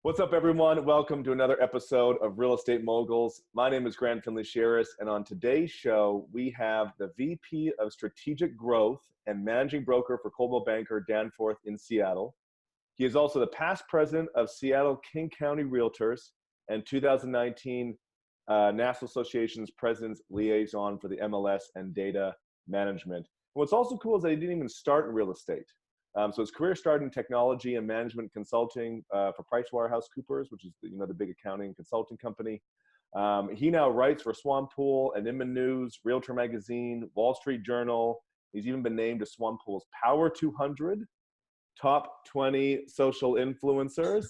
What's up, everyone? Welcome to another episode of Real Estate Moguls. My name is Findlay-Shirras, and on today's show, we have the VP of Strategic Growth and Managing Broker for Coldwell Banker Danforth in Seattle. He is also the past president of Seattle King County Realtors and 2019 National Association's President's Liaison for the MLS and Data Management. And what's also cool is that he didn't even start in real estate. So his career started in technology and management consulting for PricewaterhouseCoopers, which is the big accounting consulting company. He now writes for Swamppool and Inman News, Realtor Magazine, Wall Street Journal. He's even been named to Swamppool's Power 200 Top 20 Social Influencers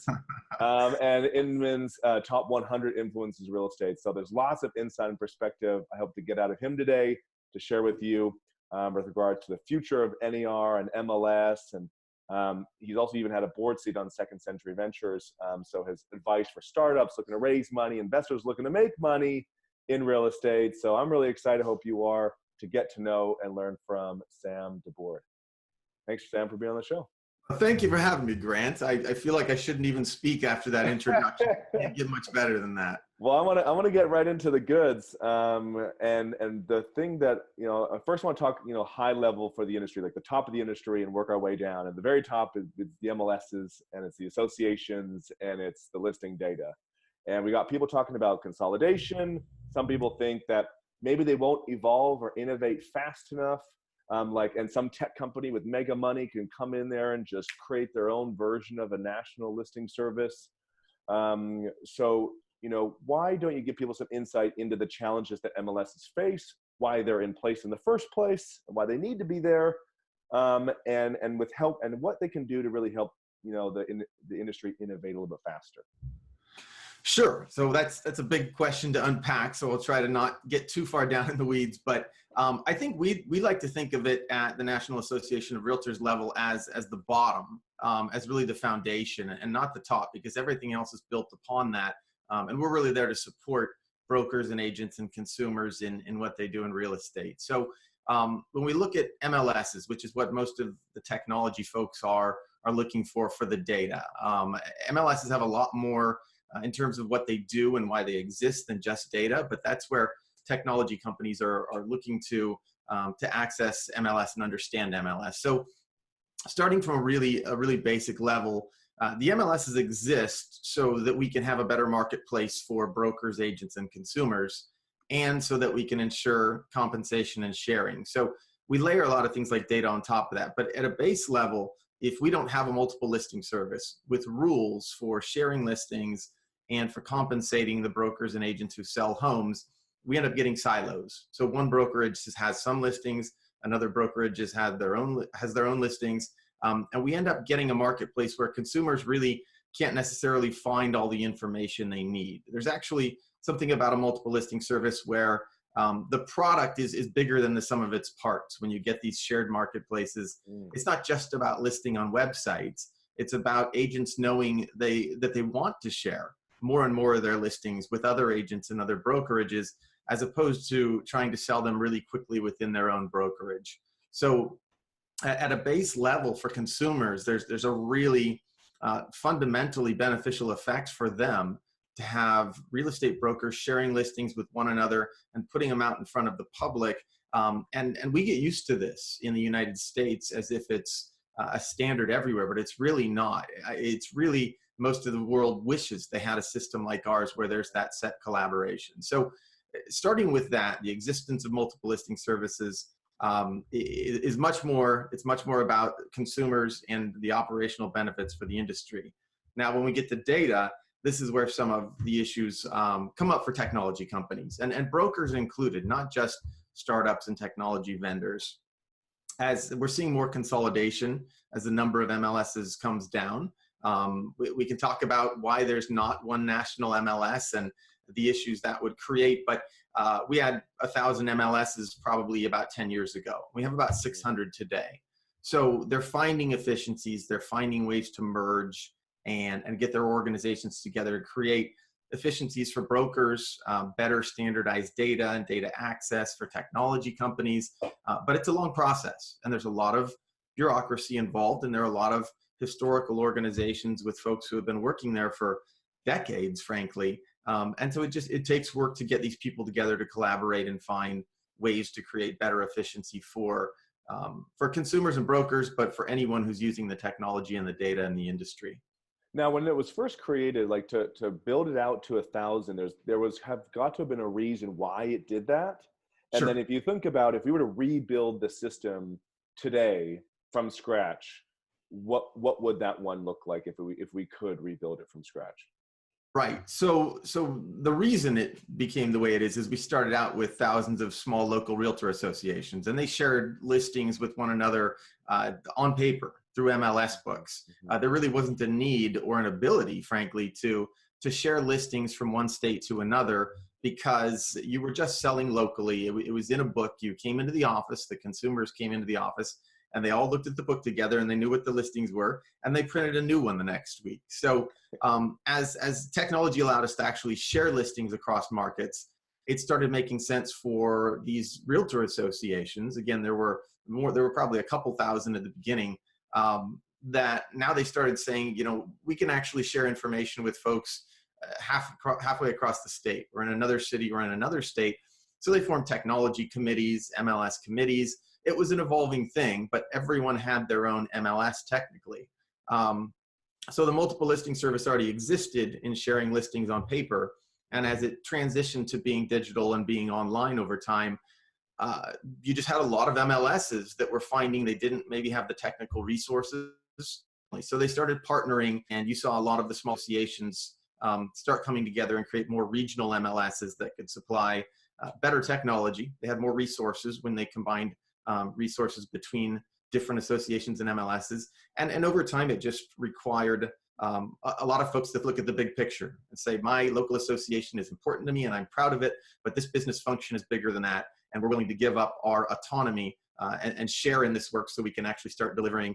and Inman's Top 100 Influencers Real Estate. So there's lots of insight and perspective I hope to get out of him today to share with you. With regard to the future of NER and MLS. And he's also even had a board seat on Second Century Ventures. So his advice for startups looking to raise money, investors looking to make money in real estate. So I'm really excited, hope you are, to get to know and learn from Sam DeBord. Thanks, Sam, for being on the show. Well, thank you for having me, Grant. I feel like I shouldn't even speak after that introduction. Can't get much better than that. Well, I want to get right into the goods, and the thing that I first want to talk high level for the industry, like the top of the industry, and work our way down. And the very top is the MLSs, and it's the associations, and it's the listing data. And we got people talking about consolidation. Some people think that maybe they won't evolve or innovate fast enough. And some tech company with mega money can come in there and just create their own version of a national listing service. Why don't you give people some insight into the challenges that MLSs face, why they're in place in the first place, why they need to be there, and with help and what they can do to really help the industry innovate a little bit faster. Sure. So that's a big question to unpack. So I'll try to not get too far down in the weeds. But I think we like to think of it at the National Association of Realtors level as the bottom, as really the foundation, and not the top, because everything else is built upon that. And we're really there to support brokers and agents and consumers in what they do in real estate. So when we look at MLSs, which is what most of the technology folks are looking for the data, MLSs have a lot more in terms of what they do and why they exist than just data, but that's where technology companies are looking to access MLS and understand MLS. So starting from a really basic level, the MLSs exist so that we can have a better marketplace for brokers, agents, and consumers, and so that we can ensure compensation and sharing. So we layer a lot of things like data on top of that, but at a base level, if we don't have a multiple listing service with rules for sharing listings and for compensating the brokers and agents who sell homes, we end up getting silos. So one brokerage has some listings, another brokerage has their own listings, and we end up getting a marketplace where consumers really can't necessarily find all the information they need. There's actually something about a multiple listing service where the product is bigger than the sum of its parts. When you get these shared marketplaces, it's not just about listing on websites. It's about agents knowing that they want to share more and more of their listings with other agents and other brokerages, as opposed to trying to sell them really quickly within their own brokerage. So at a base level for consumers, there's a really fundamentally beneficial effect for them to have real estate brokers sharing listings with one another and putting them out in front of the public. And we get used to this in the United States as if it's a standard everywhere, but it's really not. It's really, most of the world wishes they had a system like ours where there's that set collaboration. So starting with that, the existence of multiple listing services is much more about consumers and the operational benefits for the industry. Now, when we get to data, this is where some of the issues come up for technology companies and brokers included, not just startups and technology vendors. As we're seeing more consolidation as the number of MLSs comes down, we can talk about why there's not one national MLS and the issues that would create, but we had 1,000 MLSs probably about 10 years ago. We have about 600 today. So they're finding efficiencies, they're finding ways to merge and get their organizations together to create efficiencies for brokers, better standardized data and data access for technology companies. But it's a long process, and there's a lot of bureaucracy involved, and there are a lot of historical organizations with folks who have been working there for decades, frankly. And so it takes work to get these people together to collaborate and find ways to create better efficiency for consumers and brokers, but for anyone who's using the technology and the data in the industry. Now, when it was first created, like to build it out to 1,000, there was have got to have been a reason why it did that. And Sure. then if you think about if we were to rebuild the system today from scratch, what would that one look like if we could rebuild it from scratch? Right. So the reason it became the way it is we started out with thousands of small local realtor associations, and they shared listings with one another on paper through MLS books. There really wasn't a need or an ability, frankly, to share listings from one state to another because you were just selling locally. It was in a book. You came into the office, the consumers came into the office, and they all looked at the book together and they knew what the listings were, and they printed a new one the next week. So as technology allowed us to actually share listings across markets, it started making sense for these realtor associations. Again, there were probably a couple thousand at the beginning, that now they started saying, we can actually share information with folks halfway across the state, or in another city, or in another state. So they formed technology committees, MLS committees. It was an evolving thing, but everyone had their own MLS technically. So the multiple listing service already existed in sharing listings on paper. And as it transitioned to being digital and being online over time, you just had a lot of MLSs that were finding they didn't maybe have the technical resources. So they started partnering, and you saw a lot of the small associations start coming together and create more regional MLSs that could supply better technology. They had more resources when they combined resources between different associations and MLSs. And over time, it just required a lot of folks to look at the big picture and say, my local association is important to me and I'm proud of it, but this business function is bigger than that. And we're willing to give up our autonomy and share in this work so we can actually start delivering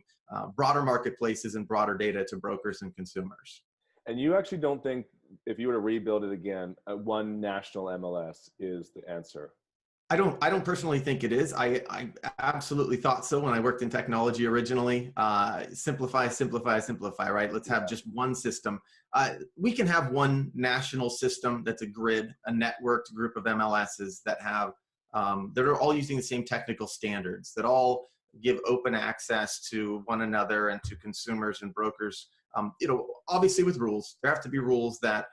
broader marketplaces and broader data to brokers and consumers. And you actually don't think, if you were to rebuild it again, one national MLS is the answer? I don't personally think it is. I absolutely thought so when I worked in technology originally. Simplify, right? Let's have just one system. We can have one national system that's a grid, a networked group of MLSs that have that are all using the same technical standards, that all give open access to one another and to consumers and brokers. Obviously with rules. There have to be rules that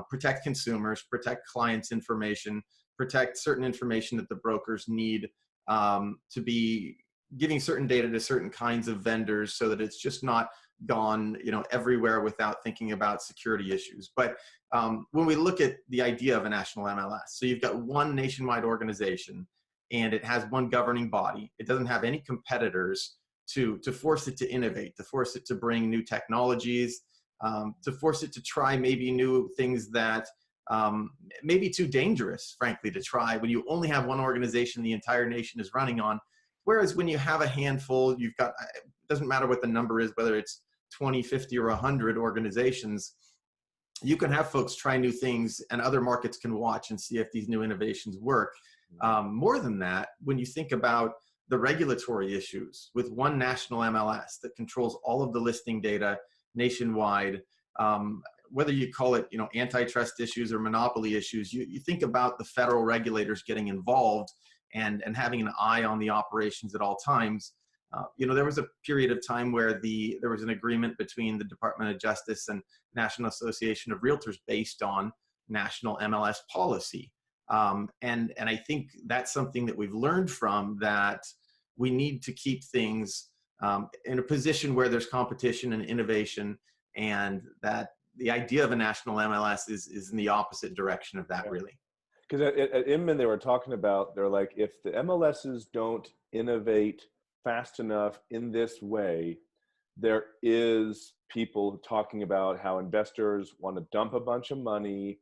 protect consumers, protect clients' information, protect certain information that the brokers need to be giving certain data to certain kinds of vendors, so that it's just not gone everywhere without thinking about security issues. But when we look at the idea of a national MLS, so you've got one nationwide organization and it has one governing body. It doesn't have any competitors to force it to innovate, to force it to bring new technologies, to force it to try maybe new things that may be too dangerous, frankly, to try when you only have one organization the entire nation is running on. Whereas when you have a handful, you've got, it doesn't matter what the number is, whether it's 20, 50, or 100 organizations, you can have folks try new things and other markets can watch and see if these new innovations work. More than that, when you think about the regulatory issues with one national MLS that controls all of the listing data nationwide, whether you call it, antitrust issues or monopoly issues, you think about the federal regulators getting involved and having an eye on the operations at all times. There was a period of time where there was an agreement between the Department of Justice and National Association of Realtors based on national MLS policy. And I think that's something that we've learned from, that we need to keep things in a position where there's competition and innovation, and that the idea of a national MLS is in the opposite direction of that, really. Because at Inman, they were talking about, they're like, if the MLSs don't innovate fast enough in this way, there is people talking about how investors want to dump a bunch of money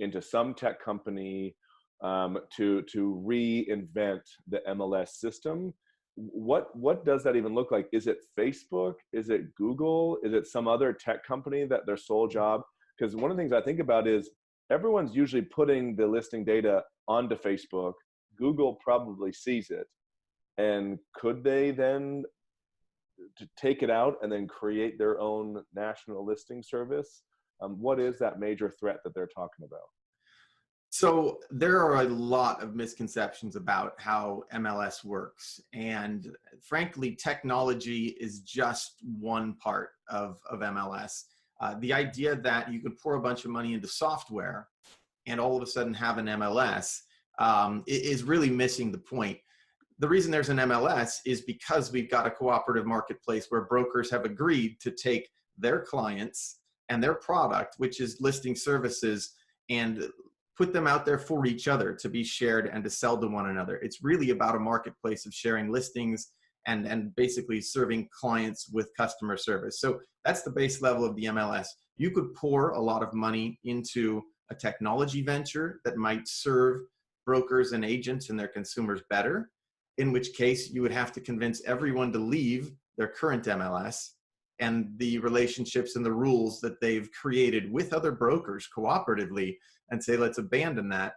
into some tech company to reinvent the MLS system. What does that even look like? Is it Facebook? Is it Google? Is it some other tech company that their sole job? Because one of the things I think about is everyone's usually putting the listing data onto Facebook. Google probably sees it. And could they then to take it out and then create their own national listing service? What is that major threat that they're talking about? So there are a lot of misconceptions about how MLS works. And frankly, technology is just one part of MLS. The idea that you could pour a bunch of money into software and all of a sudden have an MLS is really missing the point. The reason there's an MLS is because we've got a cooperative marketplace where brokers have agreed to take their clients and their product, which is listing services, and put them out there for each other to be shared and to sell to one another. It's really about a marketplace of sharing listings and basically serving clients with customer service. So that's the base level of the MLS. You could pour a lot of money into a technology venture that might serve brokers and agents and their consumers better, in which case you would have to convince everyone to leave their current MLS and the relationships and the rules that they've created with other brokers cooperatively, and say, let's abandon that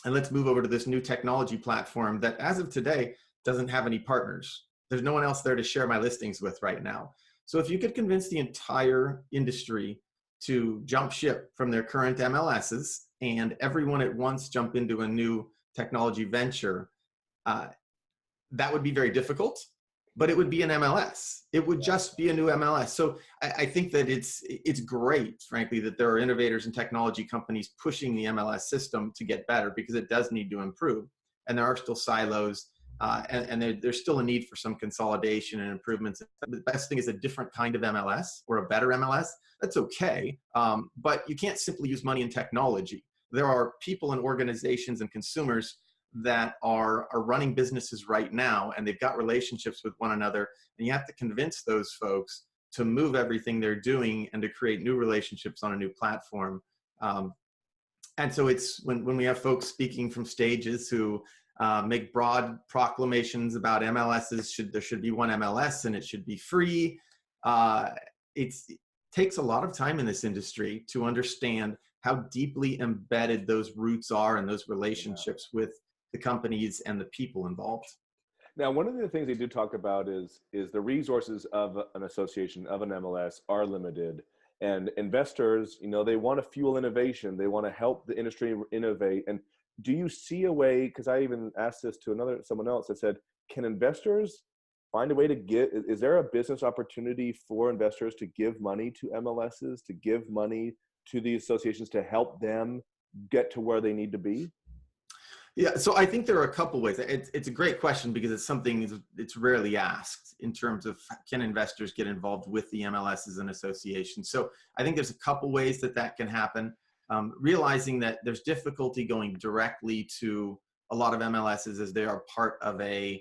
and let's move over to this new technology platform that as of today doesn't have any partners. There's no one else there to share my listings with right now. So if you could convince the entire industry to jump ship from their current MLSs and everyone at once jump into a new technology venture, that would be very difficult, but it would be an MLS. It would just be a new MLS. So I think that it's great, frankly, that there are innovators and technology companies pushing the MLS system to get better, because it does need to improve. And there are still silos, and there's still a need for some consolidation and improvements. The best thing is a different kind of MLS or a better MLS. That's okay, but you can't simply use money in technology. There are people and organizations and consumers that are running businesses right now, and they've got relationships with one another, and you have to convince those folks to move everything they're doing and to create new relationships on a new platform. And so it's when we have folks speaking from stages who make broad proclamations about MLSs, there should be one MLS and it should be free. It takes a lot of time in this industry to understand how deeply embedded those roots are and those relationships with the companies and the people involved. Now, one of the things they do talk about is the resources of an association, of an MLS, are limited. And investors, they want to fuel innovation. They want to help the industry innovate. And do you see a way, because I even asked this to someone else that said, can investors find a way to is there a business opportunity for investors to give money to MLSs, to give money to the associations to help them get to where they need to be? Yeah, so I think there are a couple ways. It's a great question, because it's something it's rarely asked in terms of, can investors get involved with the MLSs and associations? So I think there's a couple ways that can happen. Realizing that there's difficulty going directly to a lot of MLSs as they are part of a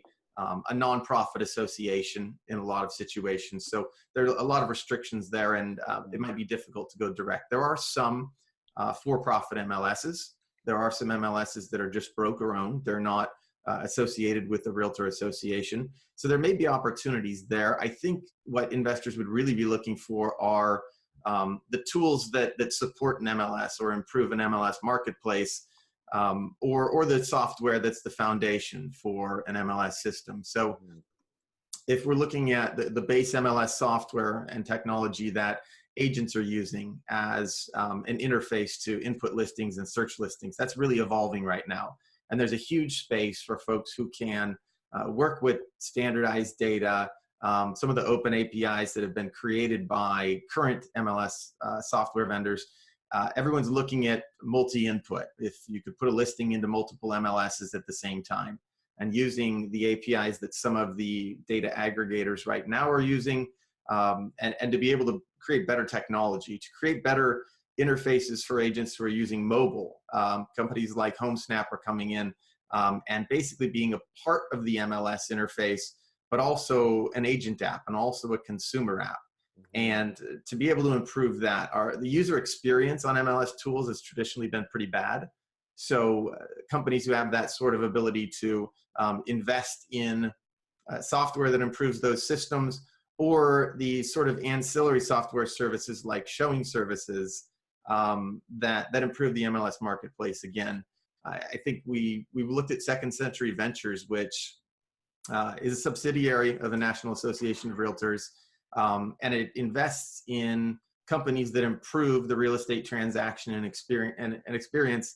nonprofit association in a lot of situations. So there are a lot of restrictions there, and it might be difficult to go direct. There are some for-profit MLSs. There are some MLSs that are just broker-owned. They're not associated with the Realtor Association. So there may be opportunities there. I think what investors would really be looking for are the tools that support an MLS or improve an MLS marketplace, or the software that's the foundation for an MLS system. So if we're looking at the base MLS software and technology that agents are using as an interface to input listings and search listings, that's really evolving right now. And there's a huge space for folks who can work with standardized data, some of the open APIs that have been created by current MLS software vendors. Everyone's looking at multi-input. If you could put a listing into multiple MLSs at the same time, and using the APIs that some of the data aggregators right now are using, and to be able to create better technology, to create better interfaces for agents who are using mobile. Companies like HomeSnap are coming in and basically being a part of the MLS interface, but also an agent app and also a consumer app. And to be able to improve that, the user experience on MLS tools has traditionally been pretty bad. So companies who have that sort of ability to invest in software that improves those systems, or the sort of ancillary software services like showing services that improve the MLS marketplace. Again, I think we've looked at Second Century Ventures, which is a subsidiary of the National Association of Realtors, and it invests in companies that improve the real estate transaction and experience,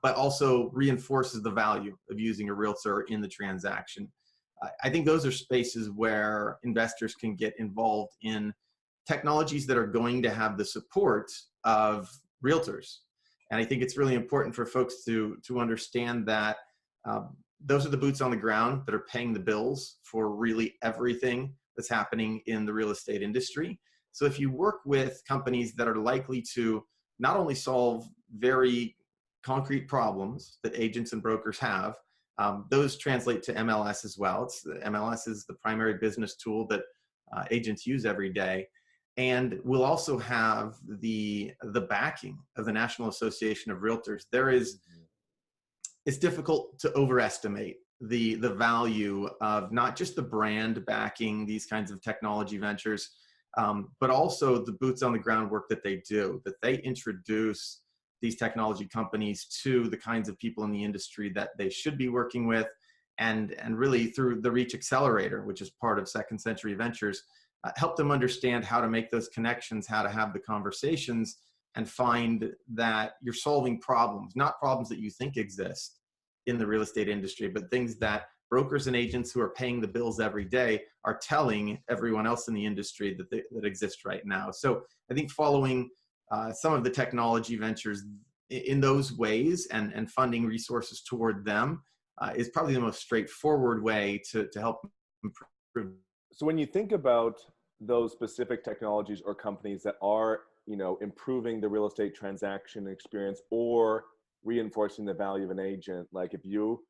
but also reinforces the value of using a realtor in the transaction. I think those are spaces where investors can get involved in technologies that are going to have the support of realtors. And I think it's really important for folks to understand that those are the boots on the ground that are paying the bills for really everything that's happening in the real estate industry. So if you work with companies that are likely to not only solve very concrete problems that agents and brokers have, those translate to MLS as well. MLS is the primary business tool that agents use every day. And we'll also have the backing of the National Association of Realtors. It's difficult to overestimate the value of not just the brand backing these kinds of technology ventures, but also the boots on the ground work that they do, that they introduce these technology companies to the kinds of people in the industry that they should be working with. And really through the Reach Accelerator, which is part of Second Century Ventures, help them understand how to make those connections, how to have the conversations, and find that you're solving problems, not problems that you think exist in the real estate industry, but things that brokers and agents who are paying the bills every day are telling everyone else in the industry that exist right now. So I think following some of the technology ventures in those ways and funding resources toward them is probably the most straightforward way to help improve. So when you think about those specific technologies or companies that are, improving the real estate transaction experience or reinforcing the value of an agent, like if you,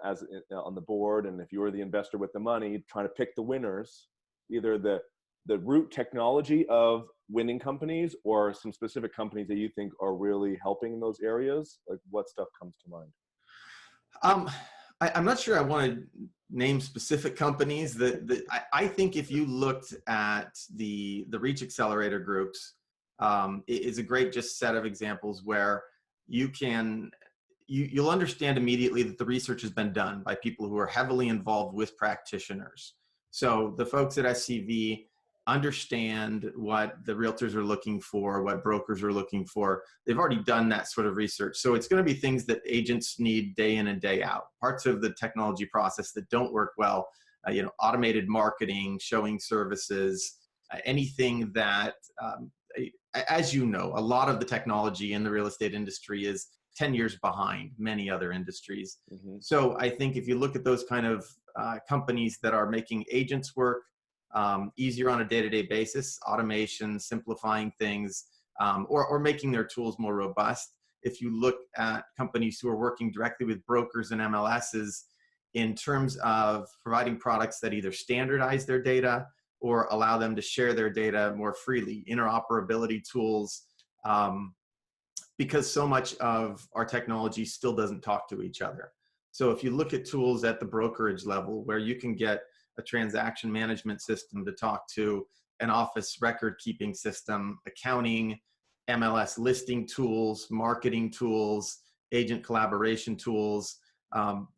as on the board, and if you were the investor with the money, trying to pick the winners, either the root technology of winning companies or some specific companies that you think are really helping in those areas, like what stuff comes to mind? I'm not sure I want to name specific companies. I think if you looked at the Reach Accelerator groups, it is a great just set of examples where you'll understand immediately that the research has been done by people who are heavily involved with practitioners. So the folks at SCV understand what the realtors are looking for, what brokers are looking for. They've already done that sort of research. So it's going to be things that agents need day in and day out. Parts of the technology process that don't work well, automated marketing, showing services, anything that, as you know, a lot of the technology in the real estate industry is 10 years behind many other industries. Mm-hmm. So I think if you look at those kind of companies that are making agents work easier on a day-to-day basis, automation, simplifying things, or making their tools more robust. If you look at companies who are working directly with brokers and MLSs in terms of providing products that either standardize their data or allow them to share their data more freely, interoperability tools, because so much of our technology still doesn't talk to each other. So if you look at tools at the brokerage level where you can get a transaction management system to talk to an office record keeping system, accounting, MLS listing tools, marketing tools, agent collaboration tools.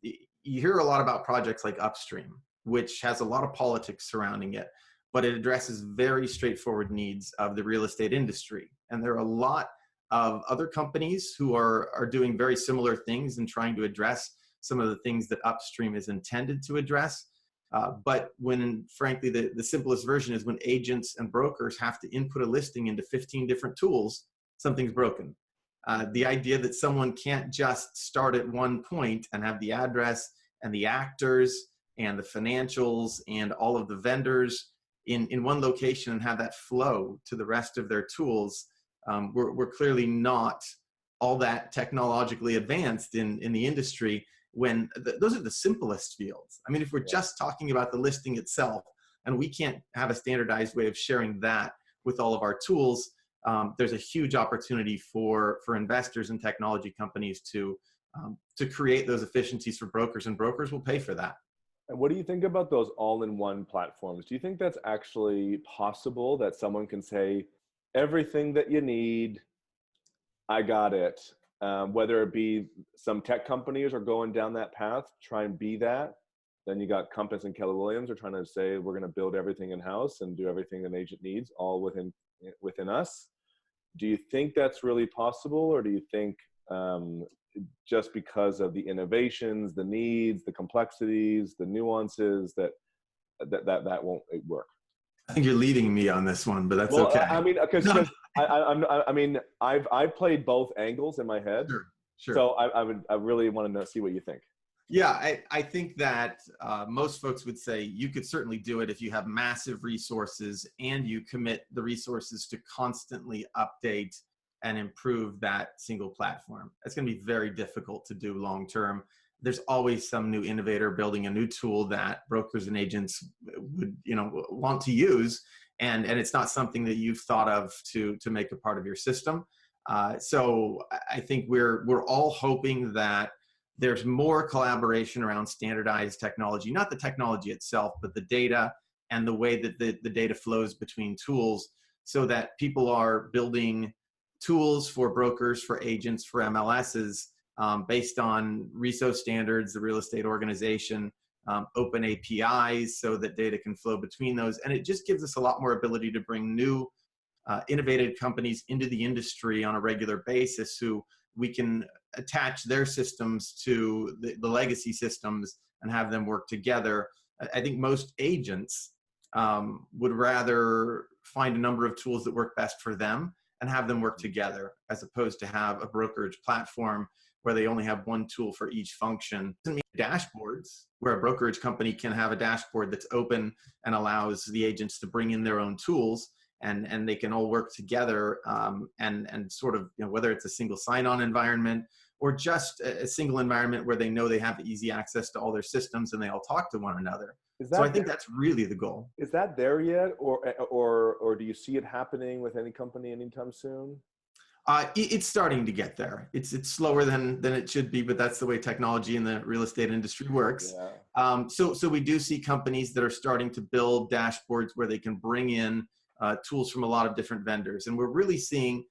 You hear a lot about projects like Upstream, which has a lot of politics surrounding it, but it addresses very straightforward needs of the real estate industry. And there are a lot of other companies who are doing very similar things and trying to address some of the things that Upstream is intended to address. But when, frankly, the simplest version is when agents and brokers have to input a listing into 15 different tools, something's broken. The idea that someone can't just start at one point and have the address and the actors and the financials and all of the vendors in one location and have that flow to the rest of their tools, we're clearly not all that technologically advanced in the industry. When those are the simplest fields. I mean, if we're just talking about the listing itself and we can't have a standardized way of sharing that with all of our tools, there's a huge opportunity for investors and technology companies to create those efficiencies for brokers, and brokers will pay for that. And what do you think about those all-in-one platforms? Do you think that's actually possible, that someone can say, everything that you need, I got it? Whether it be some tech companies are going down that path, try and be that. Then you got Compass and Keller Williams are trying to say we're going to build everything in-house and do everything an agent needs all within us. Do you think that's really possible, or do you think just because of the innovations, the needs, the complexities, the nuances that won't work? I think you're leading me on this one, but that's well, okay. I mean, because I mean, I've played both angles in my head, Sure. So I really want to see what you think. Yeah, I think that most folks would say you could certainly do it if you have massive resources and you commit the resources to constantly update and improve that single platform. It's going to be very difficult to do long term. There's always some new innovator building a new tool that brokers and agents would, want to use, and it's not something that you've thought of to make a part of your system. So I think we're all hoping that there's more collaboration around standardized technology, not the technology itself, but the data and the way that the data flows between tools, so that people are building tools for brokers, for agents, for MLSs based on RISO standards, the real estate organization, open APIs so that data can flow between those. And it just gives us a lot more ability to bring new innovative companies into the industry on a regular basis who we can attach their systems to the legacy systems and have them work together. I think most agents would rather find a number of tools that work best for them and have them work together, as opposed to have a brokerage platform where they only have one tool for each function. It doesn't mean dashboards, where a brokerage company can have a dashboard that's open and allows the agents to bring in their own tools, and they can all work together and sort of, whether it's a single sign-on environment or just a single environment where they know they have easy access to all their systems and they all talk to one another. So I think that's really the goal. Is that there yet, or do you see it happening with any company anytime soon? It's starting to get there. It's slower than it should be, but that's the way technology in the real estate industry works. Yeah. So we do see companies that are starting to build dashboards where they can bring in tools from a lot of different vendors. And we're really seeing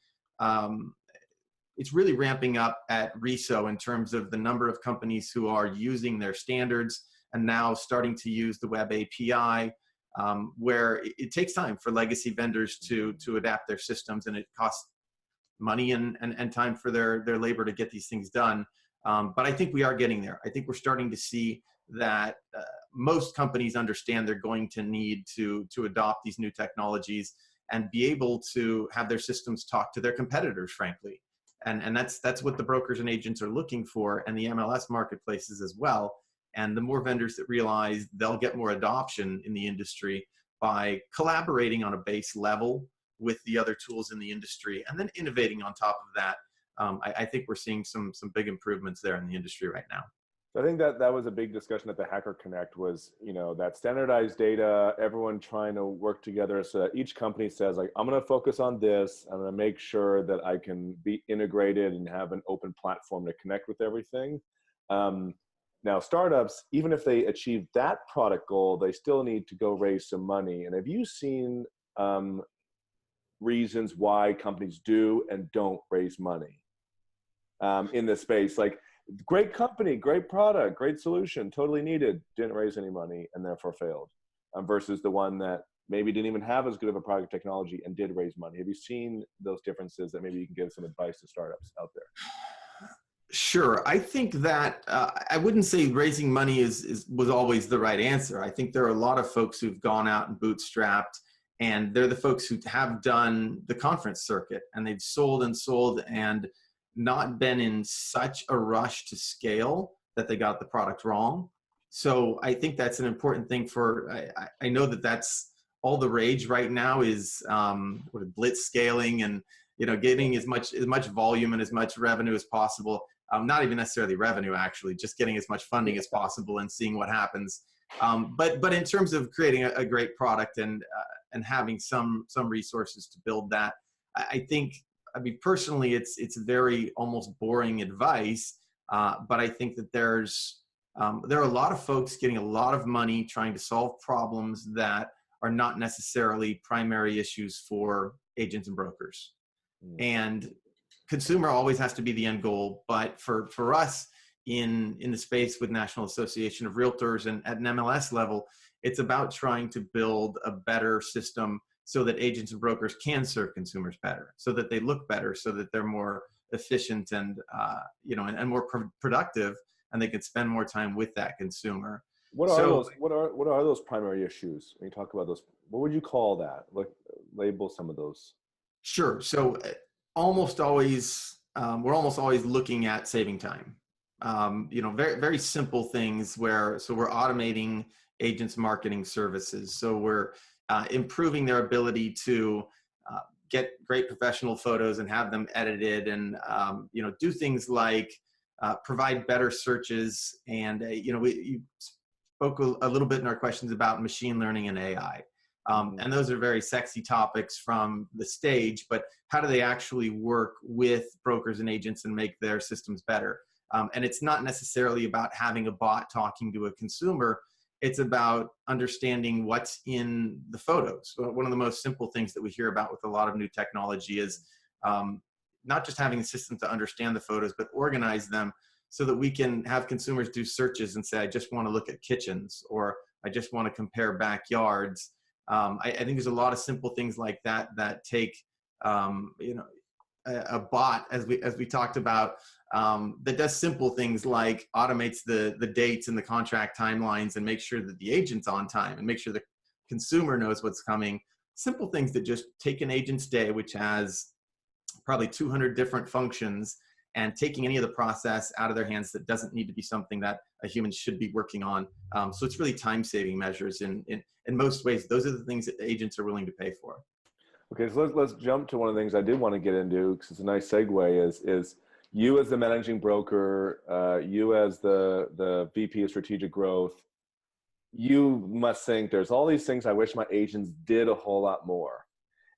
it's really ramping up at RISO in terms of the number of companies who are using their standards and now starting to use the web API, where it takes time for legacy vendors to adapt their systems, and it costs money and time for their labor to get these things done. But I think we are getting there. I think we're starting to see that most companies understand they're going to need to adopt these new technologies and be able to have their systems talk to their competitors, frankly. And that's what the brokers and agents are looking for, and the MLS marketplaces as well. And the more vendors that realize they'll get more adoption in the industry by collaborating on a base level with the other tools in the industry and then innovating on top of that, I think we're seeing some big improvements there in the industry right now. I think that was a big discussion at the Hacker Connect was, that standardized data, everyone trying to work together so that each company says, like, I'm going to focus on this. I'm going to make sure that I can be integrated and have an open platform to connect with everything. Now, startups, even if they achieve that product goal, they still need to go raise some money. And have you seen reasons why companies do and don't raise money in this space? Like, great company, great product, great solution, totally needed, didn't raise any money and therefore failed, versus the one that maybe didn't even have as good of a product technology and did raise money. Have you seen those differences that maybe you can give some advice to startups out there? Sure. I think that I wouldn't say raising money was always the right answer. I think there are a lot of folks who've gone out and bootstrapped, and they're the folks who have done the conference circuit, and they've sold and not been in such a rush to scale that they got the product wrong. So I think that's an important thing I know that's all the rage right now is blitz scaling and, getting as much volume and as much revenue as possible. Not even necessarily revenue, actually, just getting as much funding as possible and seeing what happens. But in terms of creating a great product and having some resources to build that, I think, personally, it's very almost boring advice, but I think that there are a lot of folks getting a lot of money trying to solve problems that are not necessarily primary issues for agents and brokers. And consumer always has to be the end goal, but for us, in the space with National Association of Realtors and at an MLS level, it's about trying to build a better system so that agents and brokers can serve consumers better, so that they look better, so that they're more efficient and and more productive, and they can spend more time with that consumer. What are those? What are those primary issues when you talk about those? What would you call that? Like, label some of those. Sure. So almost always, we're almost always looking at saving time. Very, very simple things we're automating agents' marketing services. So we're improving their ability to get great professional photos and have them edited, and do things like provide better searches. And you spoke a little bit in our questions about machine learning and AI. And those are very sexy topics from the stage, but how do they actually work with brokers and agents and make their systems better? And it's not necessarily about having a bot talking to a consumer. It's about understanding what's in the photos. One of the most simple things that we hear about with a lot of new technology is not just having a system to understand the photos, but organize them so that we can have consumers do searches and say, I just want to look at kitchens, or I just want to compare backyards. I think there's a lot of simple things like that that take a bot, as we talked about, that does simple things like automates the dates and the contract timelines and make sure that the agent's on time and make sure the consumer knows what's coming. Simple things that just take an agent's day, which has probably 200 different functions, and taking any of the process out of their hands that doesn't need to be something that a human should be working on. So it's really time-saving measures in most ways. Those are the things that agents are willing to pay for. Okay, so let's jump to one of the things I did want to get into, because it's a nice segue, is you as the managing broker, you as the VP of strategic growth, you must think there's all these things I wish my agents did a whole lot more.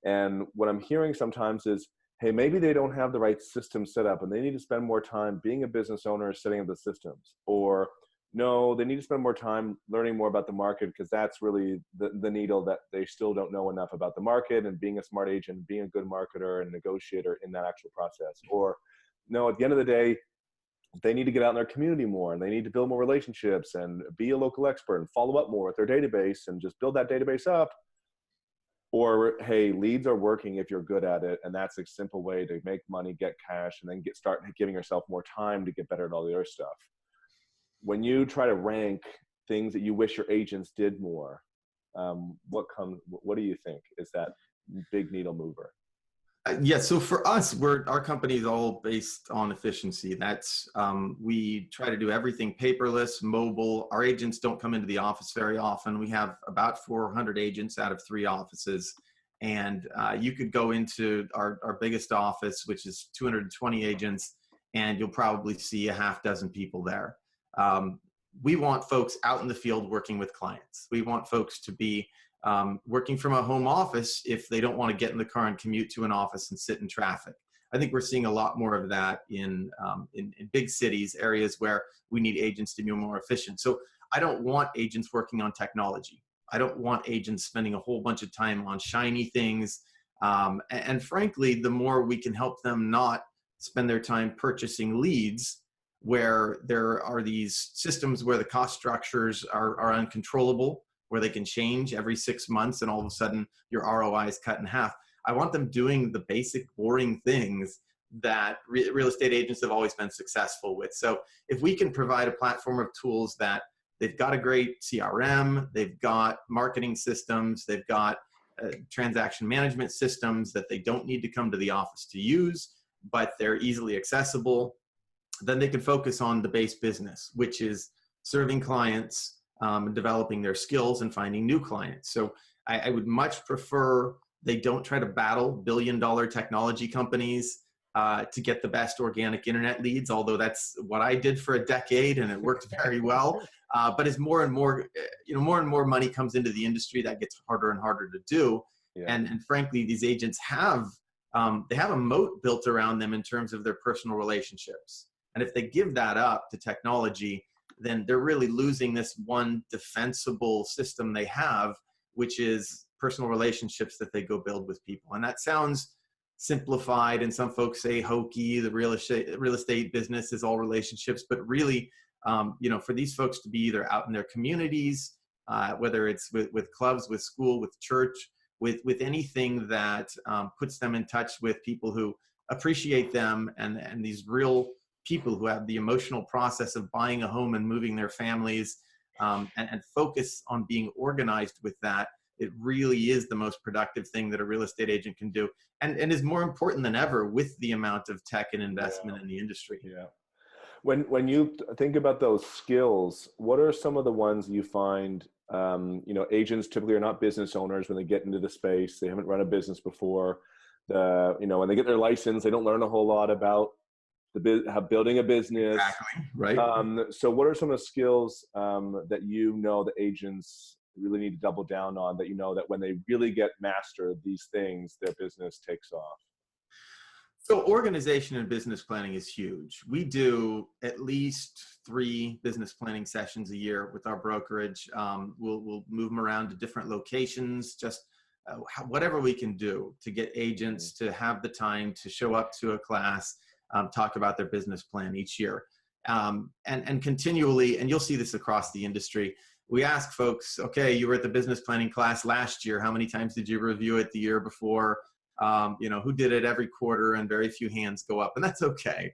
And what I'm hearing sometimes is, hey, maybe they don't have the right system set up and they need to spend more time being a business owner setting up the systems. Or no, they need to spend more time learning more about the market, because that's really the needle, that they still don't know enough about the market and being a smart agent, being a good marketer and negotiator in that actual process. Or no, at the end of the day, they need to get out in their community more and they need to build more relationships and be a local expert and follow up more with their database and just build that database up. Or, hey, leads are working if you're good at it, and that's a simple way to make money, get cash, and then start giving yourself more time to get better at all the other stuff. When you try to rank things that you wish your agents did more, what do you think is that big needle mover? Yeah, so for us, our company is all based on efficiency. That's we try to do everything paperless, mobile. Our agents don't come into the office very often. We have about 400 agents out of 3 offices, and you could go into our biggest office, which is 220 agents, and you'll probably see a half dozen people there. We want folks out in the field working with clients. We want folks to be working from a home office if they don't want to get in the car and commute to an office and sit in traffic. I think we're seeing a lot more of that in big cities, areas where we need agents to be more efficient. So I don't want agents working on technology. I don't want agents spending a whole bunch of time on shiny things. And frankly, the more we can help them not spend their time purchasing leads, where there are these systems where the cost structures are uncontrollable, where they can change every 6 months and all of a sudden your ROI is cut in half. I want them doing the basic boring things that real estate agents have always been successful with. So if we can provide a platform of tools that they've got a great CRM, they've got marketing systems, they've got transaction management systems that they don't need to come to the office to use, but they're easily accessible, then they can focus on the base business, which is serving clients, developing their skills and finding new clients. So I would much prefer they don't try to battle billion-dollar technology companies to get the best organic internet leads, although that's what I did for a decade and it worked very well. But as more and more money comes into the industry, that gets harder and harder to do. Yeah. And frankly, these agents have a moat built around them in terms of their personal relationships. And if they give that up to technology, then they're really losing this one defensible system they have, which is personal relationships that they go build with people. And that sounds simplified, and some folks say hokey. The real estate business is all relationships, but really, for these folks to be either out in their communities, whether it's with clubs, with school, with church, with anything that puts them in touch with people who appreciate them, and these real people who have the emotional process of buying a home and moving their families, and focus on being organized with that. It really is the most productive thing that a real estate agent can do, and is more important than ever with the amount of tech and investment in the industry. Yeah. When you think about those skills, what are some of the ones you find, agents typically are not business owners when they get into the space. They haven't run a business before. When they get their license, they don't learn a whole lot about building a business. Exactly. Right. So what are some of the skills that the agents really need to double down on, that when they really get mastered these things, their business takes off? So organization and business planning is huge. We do at least 3 business planning sessions a year with our brokerage. We'll move them around to different locations, just whatever we can do to get agents to have the time to show up to a class, talk about their business plan each year. And continually, and you'll see this across the industry, we ask folks, okay, you were at the business planning class last year. How many times did you review it the year before? Who did it every quarter? And very few hands go up, and that's okay.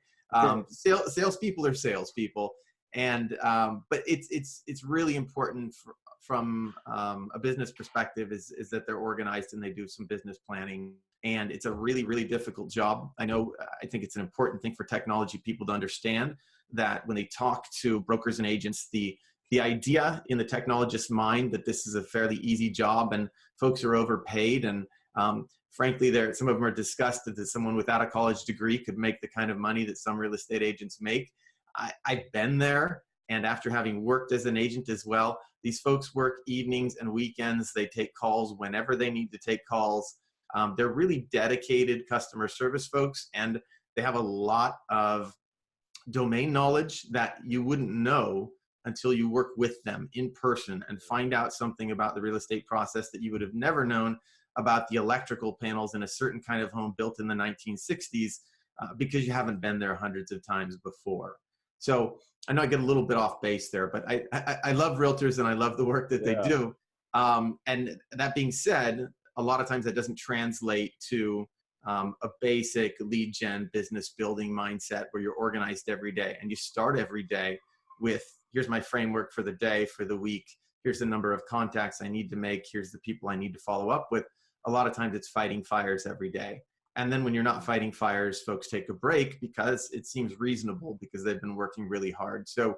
Salespeople are salespeople, but it's really important from a business perspective is that they're organized and they do some business planning. And it's a really, really difficult job. I think it's an important thing for technology people to understand that when they talk to brokers and agents, the idea in the technologist's mind that this is a fairly easy job and folks are overpaid, and frankly, some of them are disgusted that someone without a college degree could make the kind of money that some real estate agents make. I've been there, and after having worked as an agent as well, these folks work evenings and weekends. They take calls whenever they need to take calls. They're really dedicated customer service folks, and they have a lot of domain knowledge that you wouldn't know until you work with them in person and find out something about the real estate process that you would have never known about the electrical panels in a certain kind of home built in the 1960s because you haven't been there hundreds of times before. So I know I get a little bit off base there, but I love realtors and I love the work that they do. And that being said, a lot of times that doesn't translate to a basic lead gen business building mindset where you're organized every day and you start every day with, here's my framework for the day, for the week. Here's the number of contacts I need to make. Here's the people I need to follow up with. A lot of times it's fighting fires every day. And then when you're not fighting fires, folks take a break because it seems reasonable because they've been working really hard. So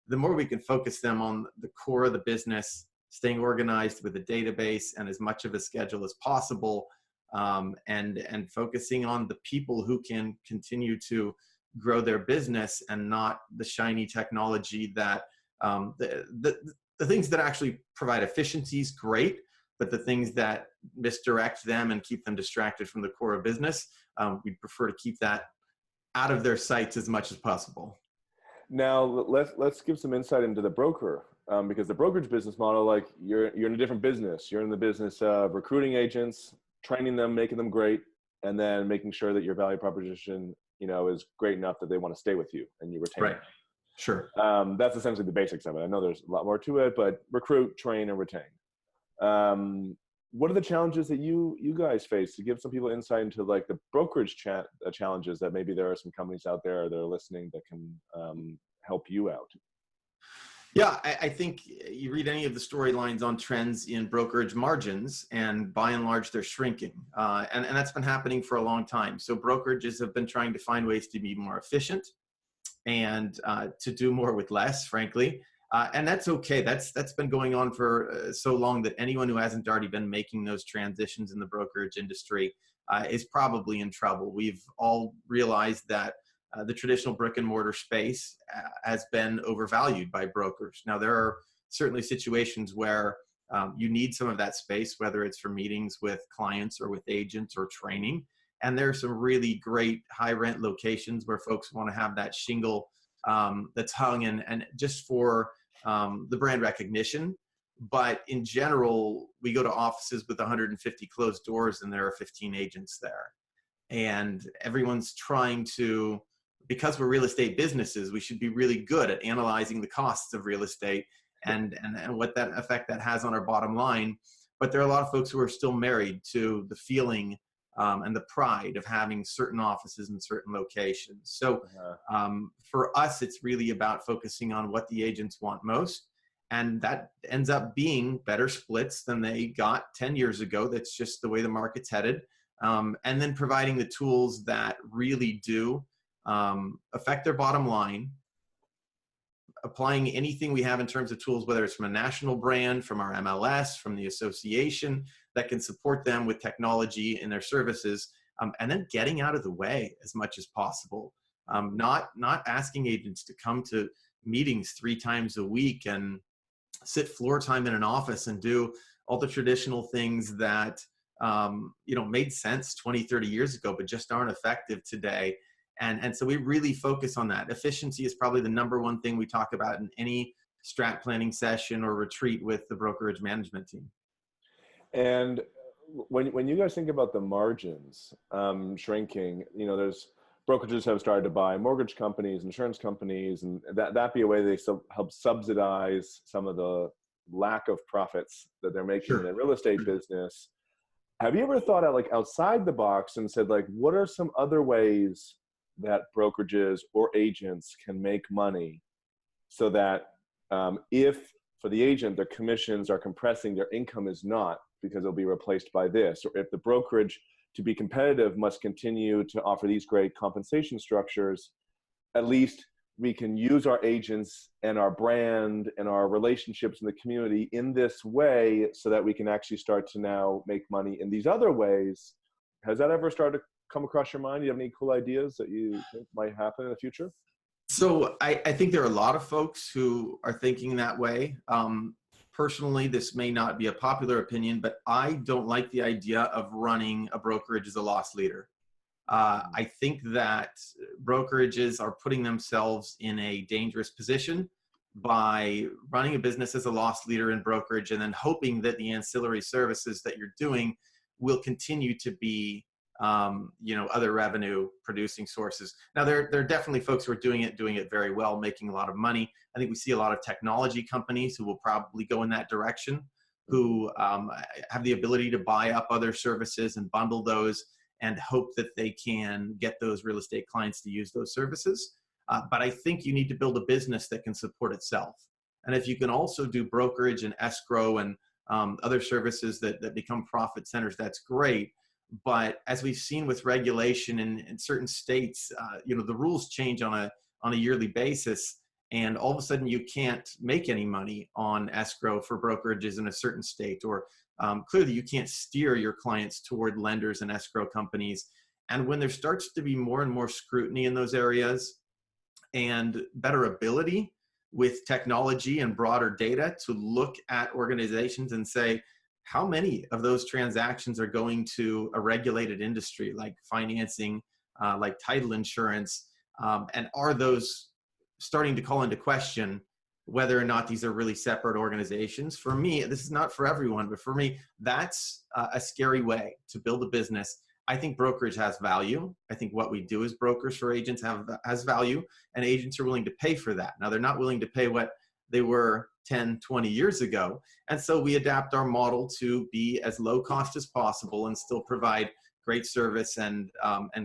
the more we can focus them on the core of the business, staying organized with a database and as much of a schedule as possible, and focusing on the people who can continue to grow their business and not the shiny technology that the things that actually provide efficiencies, great, but the things that misdirect them and keep them distracted from the core of business, we'd prefer to keep that out of their sights as much as possible. Now let's give some insight into the broker, because the brokerage business model, like you're in a different business. You're in the business of recruiting agents, training them, making them great, and then making sure that your value proposition, is great enough that they want to stay with you and you retain them. Sure. That's essentially the basics of it. I know there's a lot more to it, but recruit, train, and retain. What are the challenges that you guys face, to give some people insight into like the brokerage challenges that maybe there are some companies out there that are listening that can help you out? Yeah, I think you read any of the storylines on trends in brokerage margins, and by and large, they're shrinking. And that's been happening for a long time. So brokerages have been trying to find ways to be more efficient and to do more with less, frankly. And that's okay. That's been going on for so long that anyone who hasn't already been making those transitions in the brokerage industry is probably in trouble. We've all realized that the traditional brick and mortar space has been overvalued by brokers. Now, there are certainly situations where you need some of that space, whether it's for meetings with clients or with agents or training. And there are some really great high rent locations where folks want to have that shingle that's hung and just for the brand recognition. But in general, we go to offices with 150 closed doors and there are 15 agents there. And everyone's trying to, because we're real estate businesses, we should be really good at analyzing the costs of real estate and what that effect that has on our bottom line. But there are a lot of folks who are still married to the feeling and the pride of having certain offices in certain locations. So for us, it's really about focusing on what the agents want most. And that ends up being better splits than they got 10 years ago. That's just the way the market's headed. And then providing the tools that really do affect their bottom line, applying anything we have in terms of tools, whether it's from a national brand, from our MLS, from the association, that can support them with technology in their services, and then getting out of the way as much as possible. Not asking agents to come to meetings 3 times a week and sit floor time in an office and do all the traditional things that made sense 20, 30 years ago, but just aren't effective today. And so we really focus on that. Efficiency is probably the number one thing we talk about in any strat planning session or retreat with the brokerage management team. And when you guys think about the margins shrinking, there's brokerages have started to buy mortgage companies, insurance companies, and that be a way they help subsidize some of the lack of profits that they're making in the real estate business. Have you ever thought out outside the box and said, what are some other ways that brokerages or agents can make money so that if for the agent, their commissions are compressing, their income is not, because they'll be replaced by this, or if the brokerage, to be competitive, must continue to offer these great compensation structures, at least we can use our agents and our brand and our relationships in the community in this way so that we can actually start to now make money in these other ways. Has that ever started to come across your mind? Do you have any cool ideas that you think might happen in the future? So I think there are a lot of folks who are thinking that way. Personally, this may not be a popular opinion, but I don't like the idea of running a brokerage as a loss leader. I think that brokerages are putting themselves in a dangerous position by running a business as a loss leader in brokerage and then hoping that the ancillary services that you're doing will continue to be other revenue producing sources. Now, there are definitely folks who are doing it very well, making a lot of money. I think we see a lot of technology companies who will probably go in that direction, who have the ability to buy up other services and bundle those and hope that they can get those real estate clients to use those services. But I think you need to build a business that can support itself. And if you can also do brokerage and escrow and other services that become profit centers, that's great. But as we've seen with regulation in certain states, the rules change on a yearly basis, and all of a sudden you can't make any money on escrow for brokerages in a certain state, or clearly you can't steer your clients toward lenders and escrow companies. And when there starts to be more and more scrutiny in those areas and better ability with technology and broader data to look at organizations and say, how many of those transactions are going to a regulated industry like financing, like title insurance, and are those starting to call into question whether or not these are really separate organizations? For me, this is not for everyone, but for me, that's a scary way to build a business. I think brokerage has value. I think what we do as brokers for agents has value, and agents are willing to pay for that. Now, they're not willing to pay what they were 10, 20 years ago. And so we adapt our model to be as low cost as possible and still provide great service and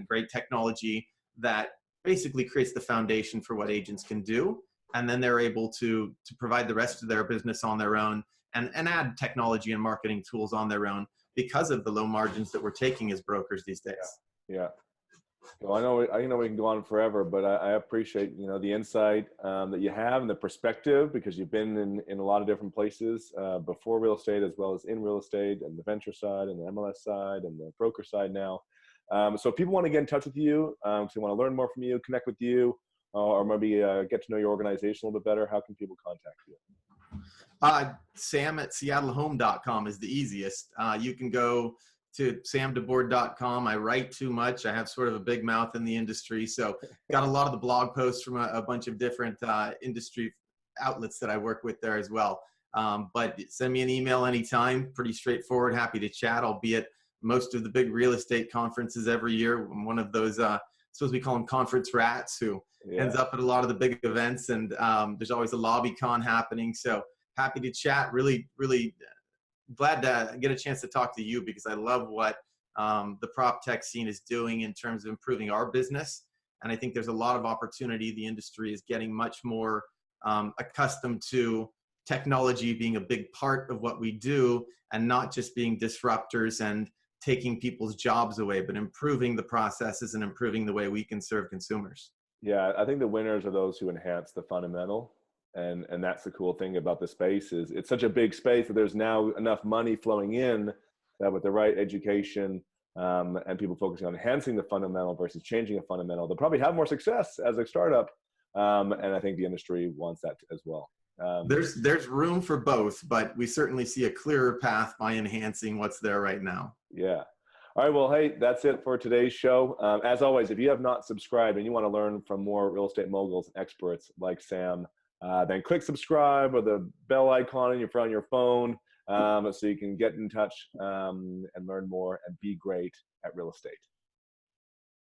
great technology that basically creates the foundation for what agents can do. And then they're able to provide the rest of their business on their own and add technology and marketing tools on their own because of the low margins that we're taking as brokers these days. Yeah. Well, I know we can go on forever, but I appreciate, the insight that you have and the perspective, because you've been in a lot of different places before real estate, as well as in real estate and the venture side and the MLS side and the broker side now. So if people want to get in touch with you, if they want to learn more from you, connect with you, or maybe get to know your organization a little bit better, how can people contact you? Sam@seattlehome.com is the easiest. You can go to samdebord.com. I write too much. I have sort of a big mouth in the industry. So got a lot of the blog posts from a bunch of different industry outlets that I work with there as well. But send me an email anytime. Pretty straightforward. Happy to chat, albeit most of the big real estate conferences every year. I'm one of those, suppose we call them conference rats, who ends up at a lot of the big events, and there's always a lobby con happening. So happy to chat. Really, really glad to get a chance to talk to you, because I love what the prop tech scene is doing in terms of improving our business. And I think there's a lot of opportunity. The industry is getting much more accustomed to technology being a big part of what we do, and not just being disruptors and taking people's jobs away, but improving the processes and improving the way we can serve consumers. Yeah, I think the winners are those who enhance the fundamental. And that's the cool thing about the space, is it's such a big space that there's now enough money flowing in that with the right education and people focusing on enhancing the fundamental versus changing a fundamental, they'll probably have more success as a startup. And I think the industry wants that as well. There's room for both, but we certainly see a clearer path by enhancing what's there right now. Yeah. All right. Well, hey, that's it for today's show. As always, if you have not subscribed and you want to learn from more real estate moguls and experts like Sam, then click subscribe or the bell icon in front of your phone, so you can get in touch and learn more and be great at real estate.